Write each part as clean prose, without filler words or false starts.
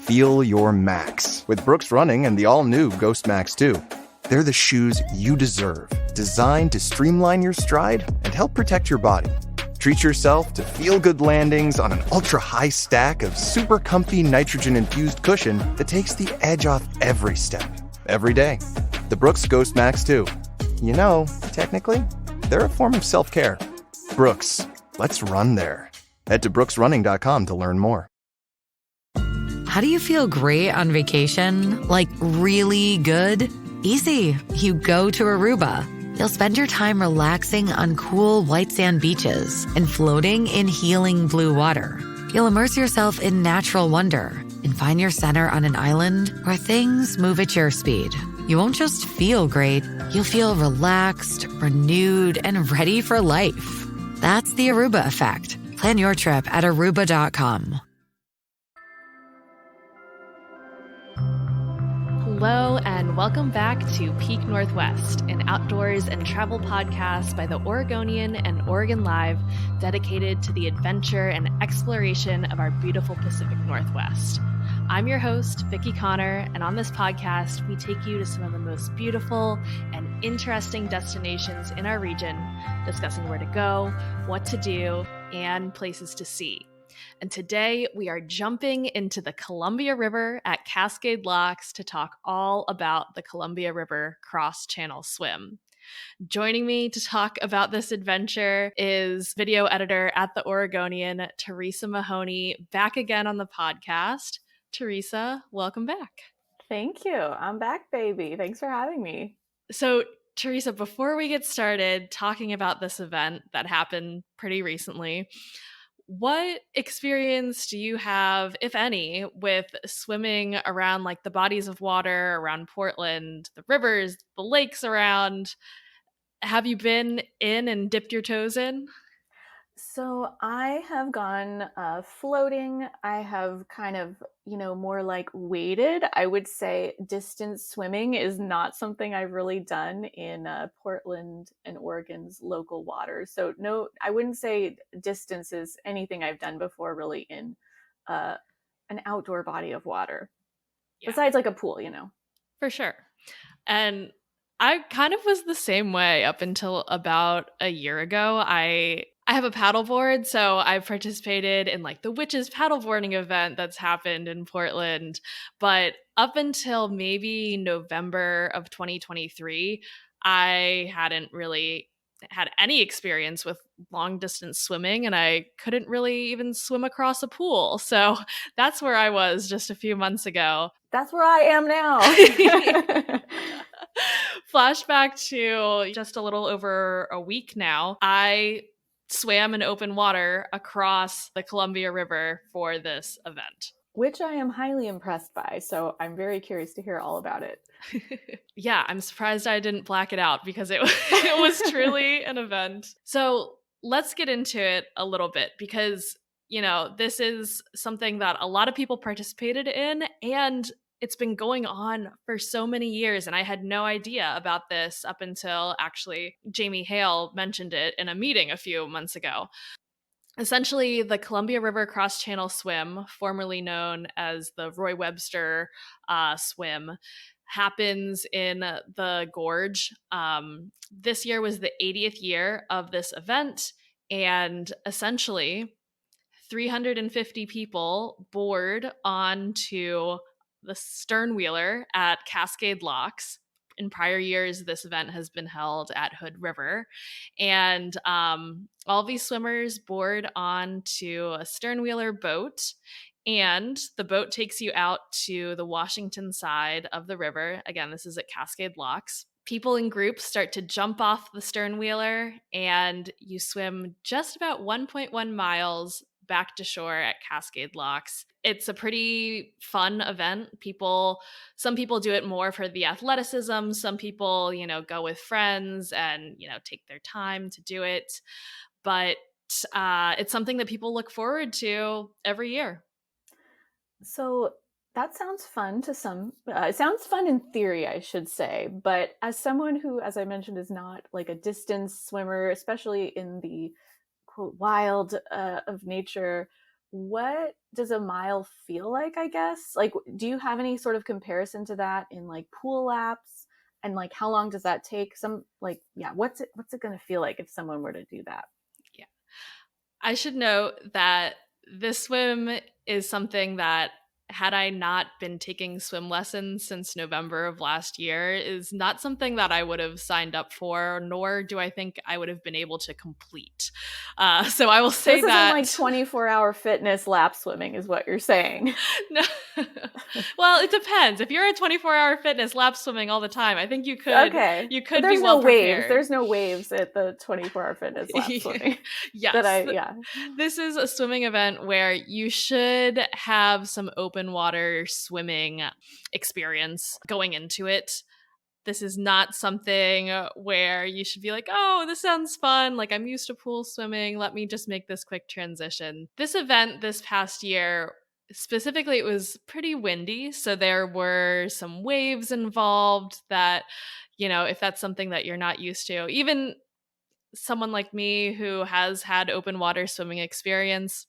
feel your max with Brooks Running and the all-new Ghost Max 2. They're the shoes you deserve, designed to streamline your stride and help protect your body. Treat yourself to feel-good landings on an ultra-high stack of super comfy nitrogen-infused cushion that takes the edge off every step, every day. The Brooks Ghost Max 2. You know, technically, they're a form of self-care. Brooks, let's run there. Head to brooksrunning.com to learn more. How do you feel great on vacation? Like really good? Easy. You go to Aruba. You'll spend your time relaxing on cool white sand beaches and floating in healing blue water. You'll immerse yourself in natural wonder and find your center on an island where things move at your speed. You won't just feel great, you'll feel relaxed, renewed, and ready for life. That's the Aruba effect. Plan your trip at aruba.com. Hello, and welcome back to Peak Northwest, an outdoors and travel podcast by the Oregonian and Oregon Live, dedicated to the adventure and exploration of our beautiful Pacific Northwest. I'm your host, Vickie Connor, and on this podcast, we take you to some of the most beautiful and interesting destinations in our region, discussing where to go, what to do, and places to see. And today we are jumping into the Columbia River at Cascade Locks to talk all about the Columbia River cross-channel swim. Joining me to talk about this adventure is video editor at the Oregonian, Teresa Mahoney, back again on the podcast. Teresa, welcome back. Thank you. I'm back, baby. Thanks for having me. So, Teresa, before we get started talking about this event that happened pretty recently, what experience do you have, if any, with swimming around like the bodies of water around Portland, the rivers, the lakes around? Have you been in and dipped your toes in? So I have gone floating. I have kind of, more like waded. I would say distance swimming is not something I've really done in Portland and Oregon's local waters. So no, I wouldn't say distance is anything I've done before really in an outdoor body of water. Yeah. Besides like a pool, For sure. And I kind of was the same way up until about a year ago. I have a paddleboard, so I've participated in like the Witches paddleboarding event that's happened in Portland. But up until maybe November of 2023, I hadn't really had any experience with long distance swimming, and I couldn't really even swim across a pool. So that's where I was just a few months ago. That's where I am now. Flashback to just a little over a week now. I swam in open water across the Columbia River for this event. Which I am highly impressed by, so I'm very curious to hear all about it. Yeah, I'm surprised I didn't black it out because it was truly an event. So let's get into it a little bit because, this is something that a lot of people participated in, and it's been going on for so many years, and I had no idea about this up until actually Jamie Hale mentioned it in a meeting a few months ago. Essentially, the Columbia River Cross-Channel Swim, formerly known as the Roy Webster Swim, happens in the Gorge. This year was the 80th year of this event, and essentially 350 people board onto the sternwheeler at Cascade Locks. In prior years, this event has been held at Hood River. And all these swimmers board onto a sternwheeler boat, and the boat takes you out to the Washington side of the river. Again, this is at Cascade Locks. People in groups start to jump off the sternwheeler, and you swim just about 1.1 miles back to shore at Cascade Locks. It's a pretty fun event. Some people do it more for the athleticism. Some people, go with friends and, take their time to do it. But it's something that people look forward to every year. So that sounds fun to some. It sounds fun in theory, I should say. But as someone who, as I mentioned, is not like a distance swimmer, especially in the quote wild of nature, what does a mile feel like, I guess? Like, do you have any sort of comparison to that in like pool laps? And like, how long does that take? Some like, yeah, what's it going to feel like if someone were to do that? Yeah. I should note that this swim is something that, had I not been taking swim lessons since November of last year, is not something that I would have signed up for, nor do I think I would have been able to complete. So I will So say this isn't that like 24-hour fitness lap swimming is what you're saying. no. Well, it depends. If you're a 24-hour fitness lap swimming all the time, I think Okay. you But could be there's well no waves. prepared. There's no waves at the 24-hour fitness lap swimming. Yes. Yeah. This is a swimming event where you should have some open water swimming experience going into it. This is not something where you should be like, oh, this sounds fun. Like, I'm used to pool swimming. Let me just make this quick transition. This event this past year, specifically, it was pretty windy. So there were some waves involved that, if that's something that you're not used to, even someone like me who has had open water swimming experience,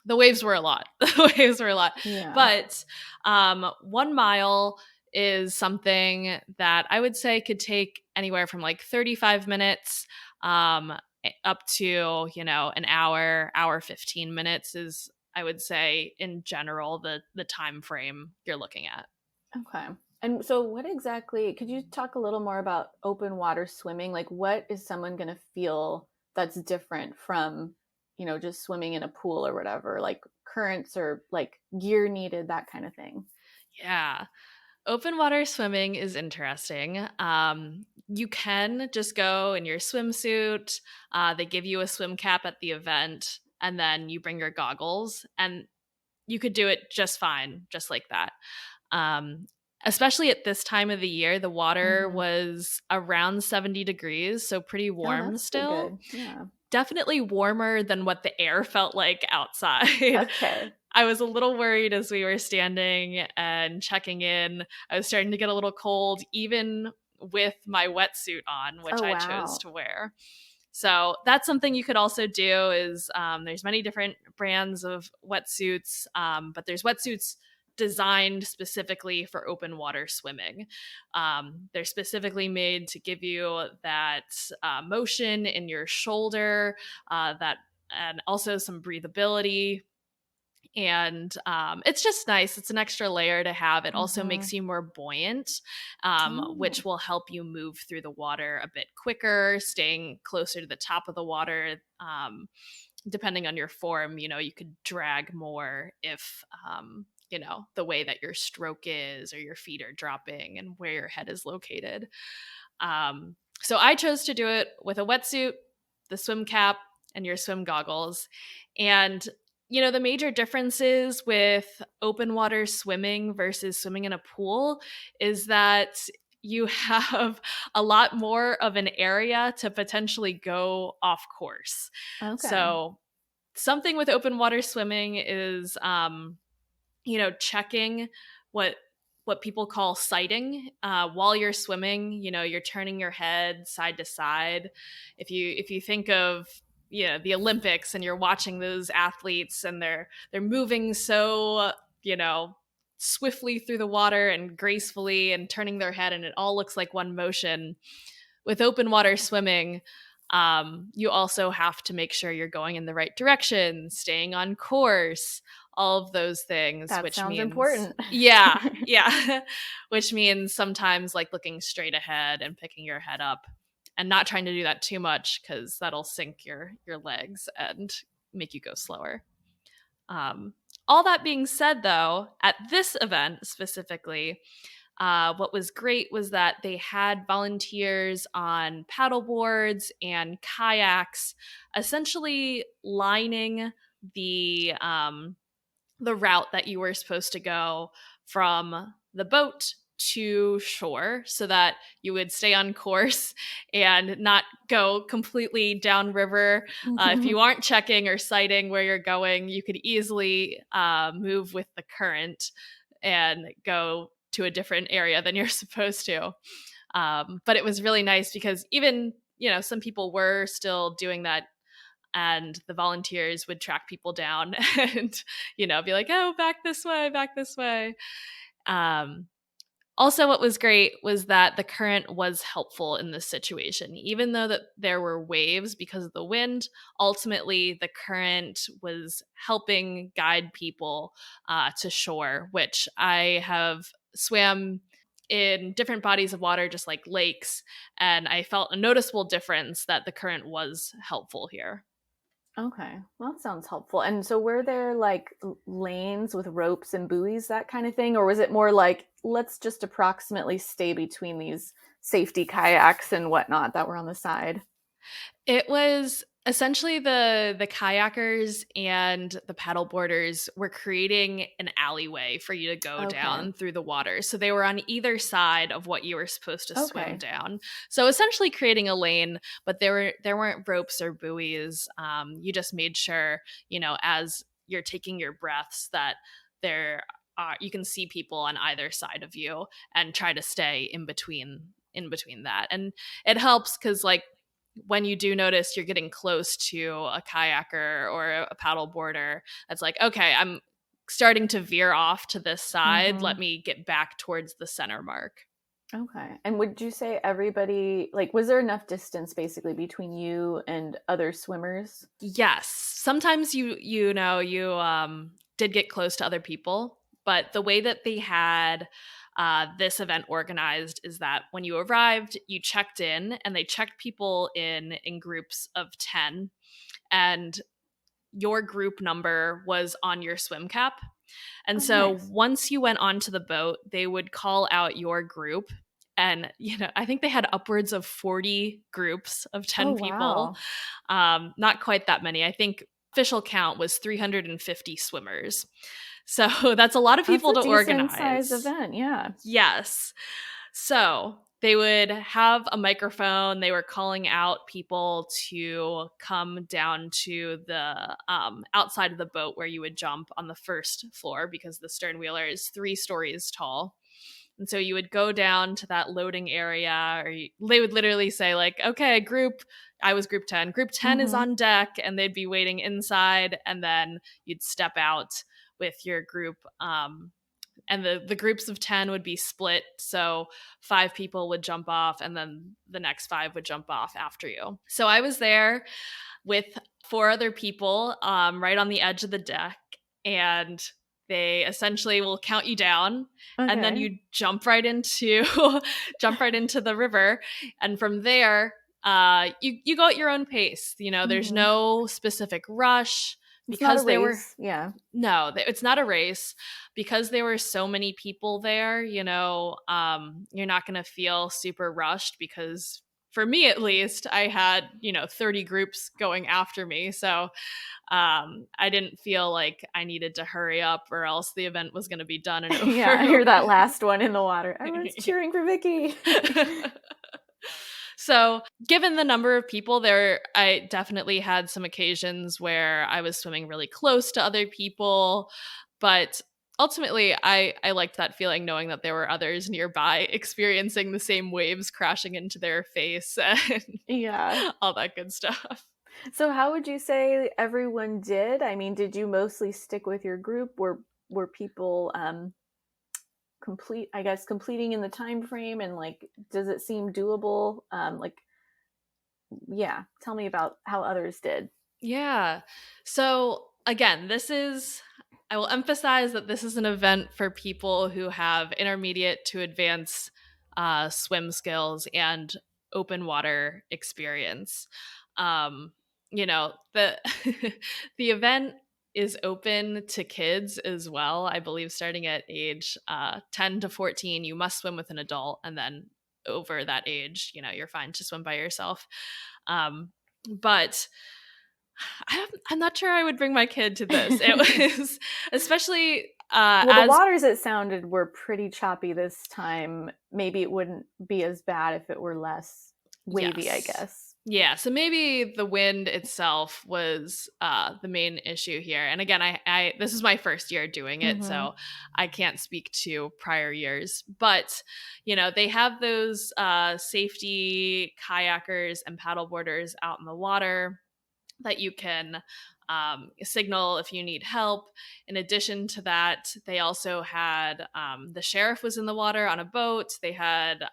the waves were a lot. The waves were a lot. Yeah. But 1 mile is something that I would say could take anywhere from like 35 minutes up to, an hour 15 minutes is, I would say, in general, the time frame you're looking at. Okay. And so what exactly, could you talk a little more about open water swimming? Like what is someone going to feel that's different from, just swimming in a pool or whatever, like currents or like gear needed, that kind of thing? Yeah. Open water swimming is interesting. You can just go in your swimsuit. They give you a swim cap at the event, and then you bring your goggles, and you could do it just fine, just like that. Um, Especially at this time of the year, the water was around 70 degrees, so pretty warm that's still. good. Yeah. Definitely warmer than what the air felt like outside. Okay. I was a little worried as we were standing and checking in. I was starting to get a little cold, even with my wetsuit on, which I chose to wear. So that's something you could also do is there's many different brands of wetsuits, but there's wetsuits designed specifically for open water swimming. They're specifically made to give you that motion in your shoulder, and also some breathability. And it's just nice. It's an extra layer to have. It also makes you more buoyant, which will help you move through the water a bit quicker, staying closer to the top of the water. Depending on your form, you could drag more if, the way that your stroke is or your feet are dropping and where your head is located. So I chose to do it with a wetsuit, the swim cap, and your swim goggles. And the major differences with open water swimming versus swimming in a pool is that you have a lot more of an area to potentially go off course. Okay. So something with open water swimming is, checking what people call sighting while you're swimming. You're turning your head side to side. If you think of the Olympics and you're watching those athletes and they're moving so swiftly through the water and gracefully and turning their head, and it all looks like one motion. With open water swimming, you also have to make sure you're going in the right direction, staying on course, all of those things. That which sounds means important. yeah which means sometimes like looking straight ahead and picking your head up and not trying to do that too much, because that'll sink your legs and make you go slower. All that being said, though, at this event specifically, what was great was that they had volunteers on paddle boards and kayaks, essentially lining the route that you were supposed to go from the boat to shore, so that you would stay on course and not go completely downriver. If you aren't checking or sighting where you're going, you could easily move with the current and go to a different area than you're supposed to. But it was really nice because even, some people were still doing that and the volunteers would track people down and, be like, oh, back this way, back this way. Also, what was great was that the current was helpful in this situation. Even though that there were waves because of the wind, ultimately the current was helping guide people to shore, which I have swam in different bodies of water, just like lakes, and I felt a noticeable difference that the current was helpful here. Okay, well, that sounds helpful. And so were there like lanes with ropes and buoys, that kind of thing? Or was it more like, let's just approximately stay between these safety kayaks and whatnot that were on the side? It was essentially the kayakers and the paddleboarders were creating an alleyway for you to go Okay. down through the water. So they were on either side of what you were supposed to swim Okay. down. So essentially creating a lane, but there weren't ropes or buoys. You just made sure, as you're taking your breaths, that there you can see people on either side of you and try to stay in between that. And it helps because, like, when you do notice you're getting close to a kayaker or a paddle boarder, it's like, okay, I'm starting to veer off to this side. Mm-hmm. Let me get back towards the center mark. Okay. And would you say everybody, like, was there enough distance basically between you and other swimmers? Yes. Sometimes you did get close to other people, but the way that they had this event organized is that when you arrived, you checked in, and they checked people in groups of 10, and your group number was on your swim cap. And Oh, so nice. once you went onto the boat, they would call out your group. And, I think they had upwards of 40 groups of Oh, 10 people. wow. Not quite that many. I think official count was 350 swimmers. So that's a lot of That's people a to decent size organize. event. Yeah. Yes. So they would have a microphone. They were calling out people to come down to the outside of the boat where you would jump on the first floor, because the sternwheeler is 3 stories tall. And so you would go down to that loading area, or they would literally say, like, okay, I was group 10. Group 10 is Mm-hmm. on deck, and they'd be waiting inside, and then you'd step out with your group. And the groups of 10 would be split. So 5 people would jump off, and then the next 5 would jump off after you. So I was there with 4 other people right on the edge of the deck, and they essentially will count you down, and then Okay. you jump right into jump right into the river. And from there, you go at your own pace. There's Mm-hmm. no specific rush, It's not a because they were race. Yeah. no, it's not a race, because there were so many people there. You're not going to feel super rushed, because for me at least, I had 30 groups going after me. So I didn't feel like I needed to hurry up, or else the event was going to be done and Yeah, I hear over. that last one in the water. Everyone's cheering for Vickie. So, given the number of people there, I definitely had some occasions where I was swimming really close to other people, but ultimately I liked that feeling, knowing that there were others nearby experiencing the same waves crashing into their face and Yeah. all that good stuff. So how would you say everyone did? I mean, did you mostly stick with your group? Were people completing in the time frame, and like, does it seem doable? Like, yeah, tell me about how others did. Yeah. So again, I will emphasize that this is an event for people who have intermediate to advanced swim skills and open water experience. The the event is open to kids as well. I believe starting at age 10 to 14, you must swim with an adult, and then over that age, you're fine to swim by yourself. But I'm not sure I would bring my kid to this. It was especially Well, the as waters, it sounded, were pretty choppy this time. Maybe it wouldn't be as bad if it were less wavy, I yes. guess. Yeah, so maybe the wind itself was the main issue here. And again, I this is my first year doing it, Mm-hmm. so I can't speak to prior years. But they have those safety kayakers and paddleboarders out in the water. that you can signal if you need help. In addition to that, they also had the sheriff was in the water on a boat. They had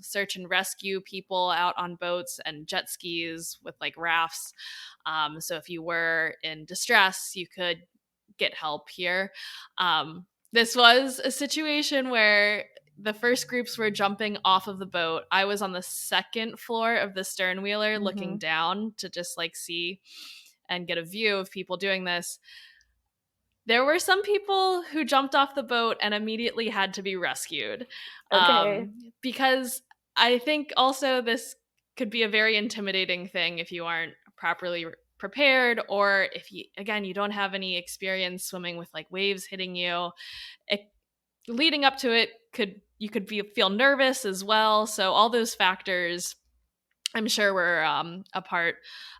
search and rescue people out on boats and jet skis with like rafts. So if you were in distress, you could get help here. This was a situation where the first groups were jumping off of the boat. I was on the second floor of the sternwheeler looking down to just like see and get a view of people doing this. There were some people who jumped off the boat and immediately had to be rescued. Okay. Because I think also this could be a very intimidating thing if you aren't properly prepared, or if you, again, you don't have any experience swimming with like waves hitting you. Leading up to it, you could feel nervous as well. So all those factors, I'm sure, were a part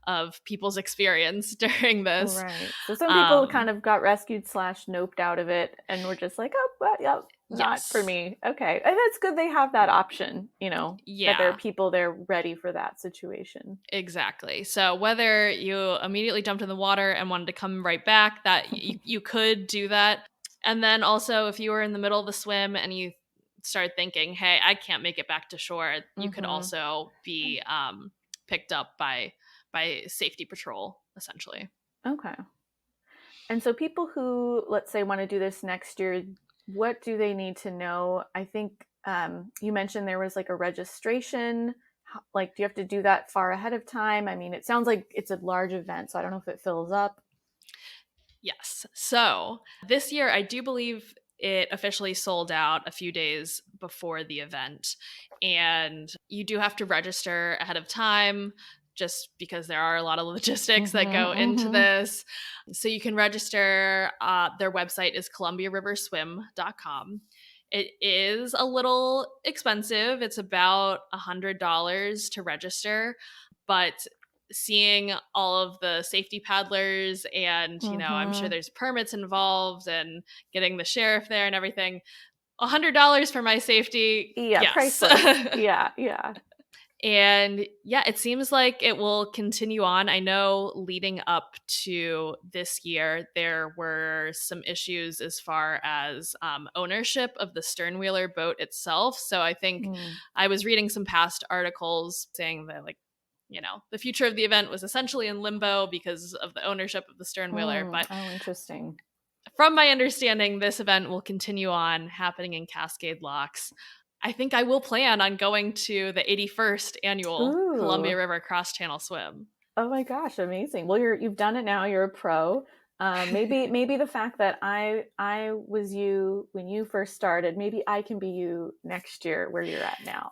of people's experience during this. Right. So some people kind of got rescued / noped out of it and were just like, oh, but yeah, not for me. Okay. And that's good they have that option, you know, that there are people there ready for that situation. Exactly. So whether you immediately jumped in the water and wanted to come right back, that you could do that. And then also if you were in the middle of the swim and you start thinking, hey, I can't make it back to shore, you could also be picked up by safety patrol, essentially. Okay. And so people who, let's say, want to do this next year, what do they need to know? I think you mentioned there was like a registration. Like, do you have to do that far ahead of time? I mean, it sounds like it's a large event, so I don't know if it fills up. Yes. So this year, I do believe it officially sold out a few days before the event. And you do have to register ahead of time, just because there are a lot of logistics that go into this. So you can register. Their website is columbiariverswim.com. It is a little expensive. It's about $100 to register, but seeing all of the safety paddlers and, you know, I'm sure there's permits involved and getting the sheriff there and everything, $100 for my safety. Yeah, yes. Priceless. Yeah. And yeah, it seems like it will continue on. I know leading up to this year, there were some issues as far as ownership of the sternwheeler boat itself. So I think I was reading some past articles saying that, like, you know, the future of the event was essentially in limbo because of the ownership of the sternwheeler. But interesting. From my understanding, this event will continue on happening in Cascade Locks. I think I will plan on going to the 81st annual Columbia River Cross Channel Swim. Oh my gosh, amazing. Well, you've done it now. You're a pro. Maybe the fact that I was you when you first started, maybe I can be you next year where you're at now.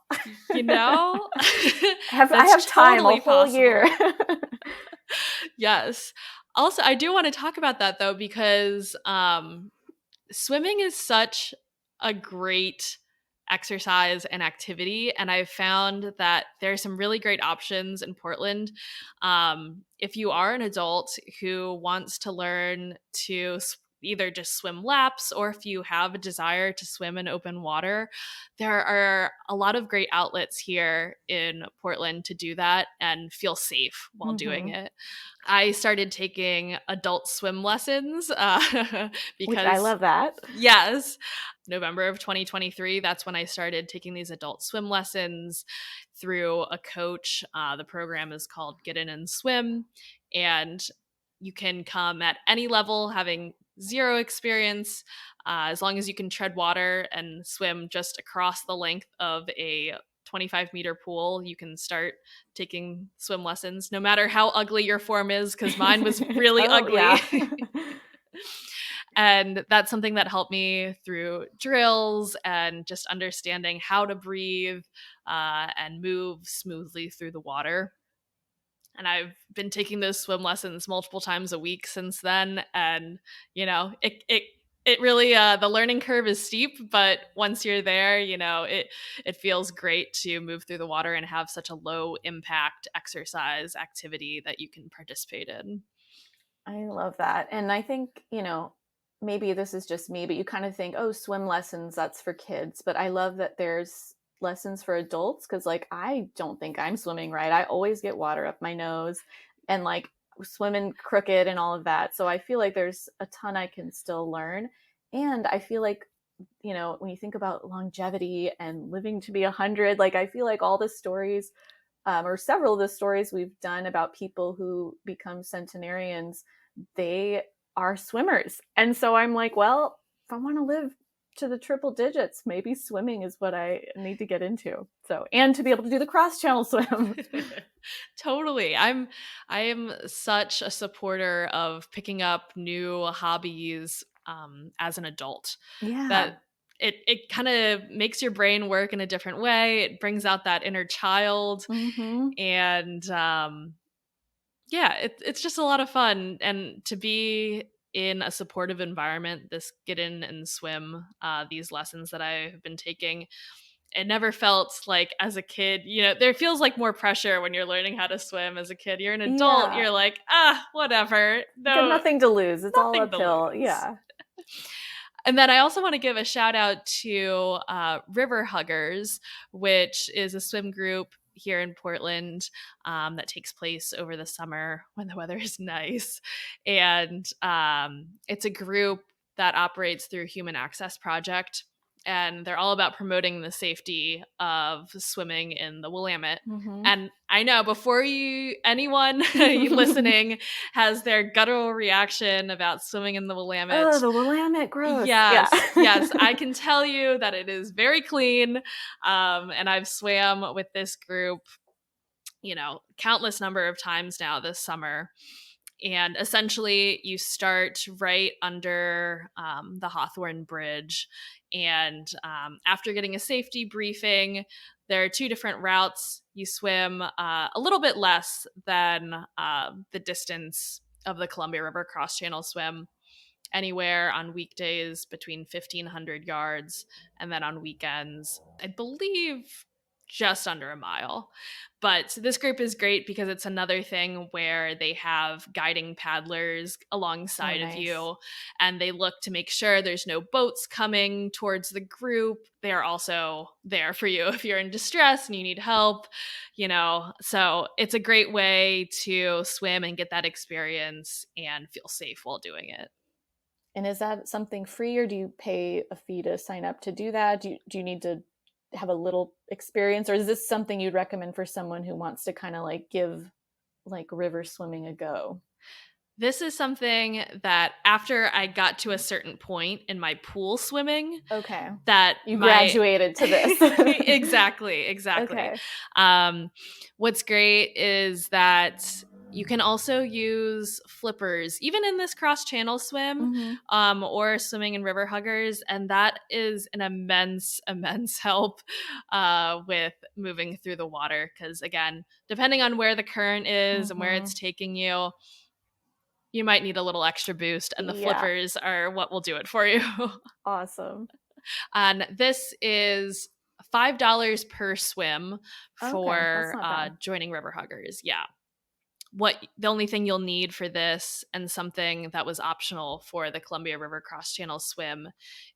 You know? I have time totally a whole year. Yes. Also, I do want to talk about that though, because swimming is such a great exercise and activity, and I've found that there are some really great options in Portland. If you are an adult who wants to learn to either just swim laps, or if you have a desire to swim in open water, there are a lot of great outlets here in Portland to do that and feel safe while doing it. I started taking adult swim lessons because Which I love that. Yes. November of 2023, that's when I started taking these adult swim lessons through a coach. The program is called Get In and Swim, and you can come at any level, having zero experience, as long as you can tread water and swim just across the length of a 25-meter pool. You can start taking swim lessons, no matter how ugly your form is, because mine was really ugly. Yeah. And that's something that helped me through drills and just understanding how to breathe and move smoothly through the water. And I've been taking those swim lessons multiple times a week since then. And, you know, it really, the learning curve is steep, but once you're there, you know, it feels great to move through the water and have such a low impact exercise activity that you can participate in. I love that. And I think, you know, maybe this is just me, but you kind of think, oh, swim lessons, that's for kids. But I love that there's lessons for adults, because like I don't think I'm swimming right. I always get water up my nose, and like swimming crooked and all of that. So I feel like there's a ton I can still learn. And I feel like, when you think about longevity and living to be 100, like I feel like all the stories, or several of the stories we've done about people who become centenarians, they are swimmers. And so I'm like, well, if I want to live to the triple digits, maybe swimming is what I need to get into. So, and to be able to do the cross channel swim. Totally. I am such a supporter of picking up new hobbies as an adult. Yeah. That it kind of makes your brain work in a different way. It brings out that inner child, and yeah, it's just a lot of fun. And to be in a supportive environment, this get in and swim, these lessons that I've been taking, it never felt like as a kid, there feels like more pressure when you're learning how to swim as a kid. You're an adult, Yeah. you're like, whatever. You got No, nothing to lose. It's all nothing to uphill. lose. Yeah. And then I also want to give a shout out to River Huggers, which is a swim group here in Portland that takes place over the summer when the weather is nice. And it's a group that operates through Human Access Project. And they're all about promoting the safety of swimming in the Willamette. And I know before anyone listening has their guttural reaction about swimming in the Willamette. Oh, the Willamette, gross. Yes, Yeah. yes. I can tell you that it is very clean. And I've swam with this group, countless number of times now this summer. And essentially, you start right under the Hawthorne Bridge. And after getting a safety briefing, there are 2 different routes. You swim a little bit less than the distance of the Columbia River cross channel swim, anywhere on weekdays between 1,500 yards, and then on weekends, I believe just under a mile. But this group is great because it's another thing where they have guiding paddlers alongside of you, and they look to make sure there's no boats coming towards the group. They are also there for you if you're in distress and you need help, So it's a great way to swim and get that experience and feel safe while doing it. And is that something free, or do you pay a fee to sign up to do that? Do you need to have a little experience, or is this something you'd recommend for someone who wants to kind of like give like river swimming a go? This is something that after I got to a certain point in my pool swimming, that you graduated to this. Exactly. Okay. What's great is that you can also use flippers, even in this cross-channel swim, or swimming in River Huggers, and that is an immense help with moving through the water. Because again, depending on where the current is and where it's taking you, you might need a little extra boost, and the flippers are what will do it for you. Awesome. And this is $5 per swim for joining River Huggers. Yeah. The only thing you'll need for this, and something that was optional for the Columbia River cross channel swim,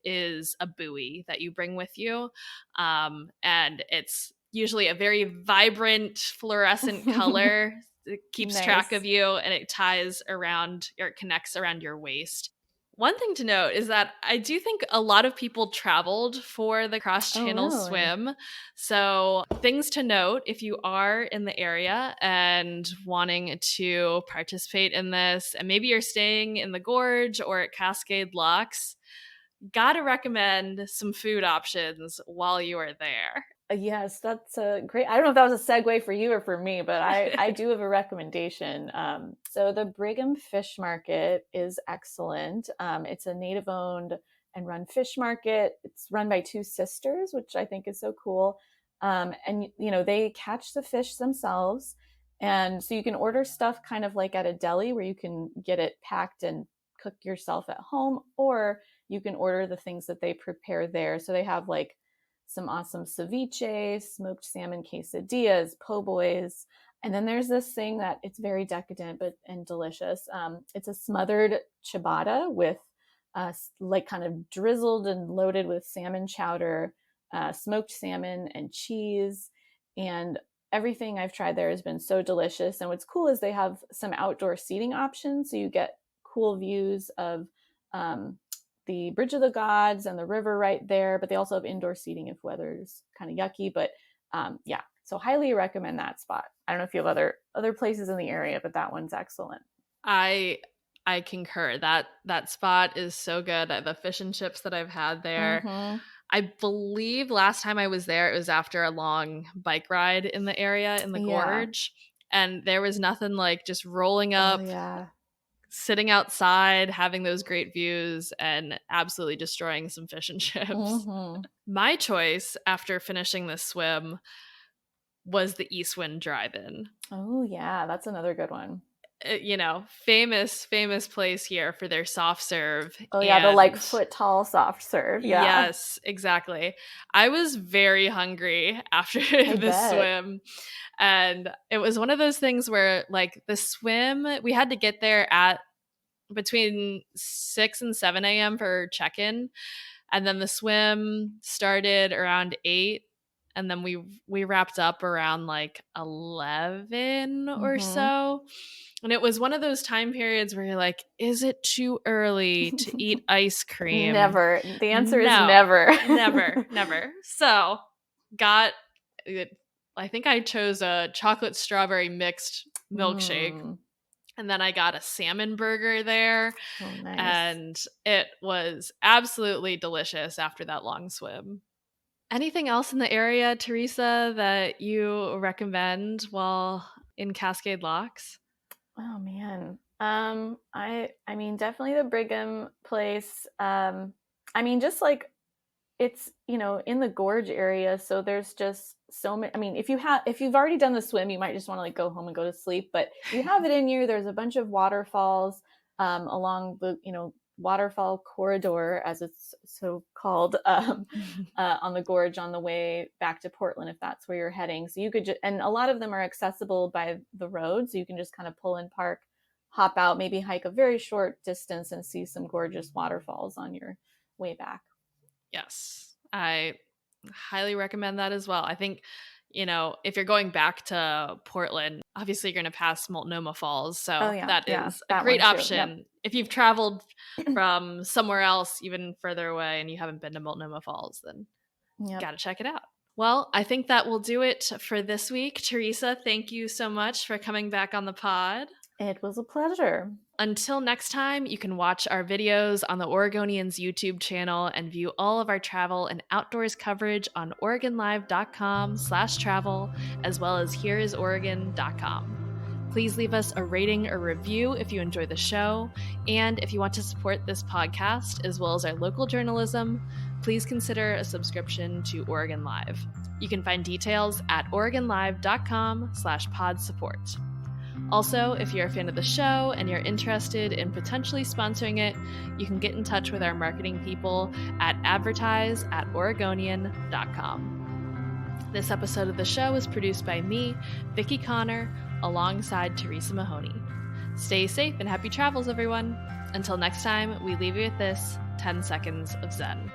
is a buoy that you bring with you. And it's usually a very vibrant fluorescent color. It keeps track of you, and it ties around, or it connects around your waist. One thing to note is that I do think a lot of people traveled for the cross-channel swim. So things to note if you are in the area and wanting to participate in this, and maybe you're staying in the gorge or at Cascade Locks, gotta recommend some food options while you are there. Yes, that's a great. I don't know if that was a segue for you or for me, but I do have a recommendation. So the Brigham Fish Market is excellent. It's a native-owned and run fish market. It's run by 2 sisters, which I think is so cool. And they catch the fish themselves, and so you can order stuff kind of like at a deli where you can get it packed and cook yourself at home, or you can order the things that they prepare there. So they have like some awesome ceviche, smoked salmon quesadillas, po' boys. And then there's this thing that it's very decadent and delicious. It's a smothered ciabatta with like kind of drizzled and loaded with salmon chowder, smoked salmon and cheese. And everything I've tried there has been so delicious. And what's cool is they have some outdoor seating options. So you get cool views of the Bridge of the Gods and the river right there, but they also have indoor seating if weather's kind of yucky. But yeah, so highly recommend that spot. I don't know if you have other places in the area, but that one's excellent. I concur. That spot is so good. The fish and chips that I've had there. Mm-hmm. I believe last time I was there, it was after a long bike ride in the area, in the gorge. And there was nothing like just rolling up, sitting outside, having those great views, and absolutely destroying some fish and chips. Mm-hmm. My choice after finishing this swim was the Eastwind Drive-In. Oh, yeah. That's another good one. You know, famous place here for their soft serve. Oh yeah, the like foot tall soft serve. Yeah. Yes, exactly. I was very hungry after this swim. And it was one of those things where like the swim, we had to get there at between 6 and 7 a.m. for check-in. And then the swim started around 8. And then we wrapped up around like 11 or so. And it was one of those time periods where you're like, is it too early to eat ice cream? Never. The answer is never. Never. So got it. I think I chose a chocolate strawberry mixed milkshake. And then I got a salmon burger there. Oh, nice. And it was absolutely delicious after that long swim. Anything else in the area, Teresa, that you recommend while in Cascade Locks? Oh man. I mean definitely the Brigham place. I mean just like it's, you know, in the gorge area, so there's just so many. I mean, if you've already done the swim, you might just want to like go home and go to sleep, but you have it in you. There's a bunch of waterfalls along the, you know, waterfall corridor, as it's so called, on the gorge on the way back to Portland, if that's where you're heading. So you could and a lot of them are accessible by the road, so you can just kind of pull in, park, hop out, maybe hike a very short distance and see some gorgeous waterfalls on your way back. Yes, I highly recommend that as well. I think, you know, if you're going back to Portland, obviously you're going to pass Multnomah Falls. So that is a great option. Yep. If you've traveled from somewhere else, even further away, and you haven't been to Multnomah Falls, then got to check it out. Well, I think that will do it for this week. Teresa, thank you so much for coming back on the pod. It was a pleasure. Until next time, you can watch our videos on the Oregonians YouTube channel and view all of our travel and outdoors coverage on OregonLive.com/travel, as well as HereIsOregon.com. Please leave us a rating or review if you enjoy the show. And if you want to support this podcast, as well as our local journalism, please consider a subscription to Oregon Live. You can find details at OregonLive.com/pod support. Also, if you're a fan of the show and you're interested in potentially sponsoring it, you can get in touch with our marketing people at advertise@oregonian.com. This episode of the show is produced by me, Vickie Connor, alongside Teresa Mahoney. Stay safe and happy travels, everyone. Until next time, we leave you with this 10 seconds of Zen.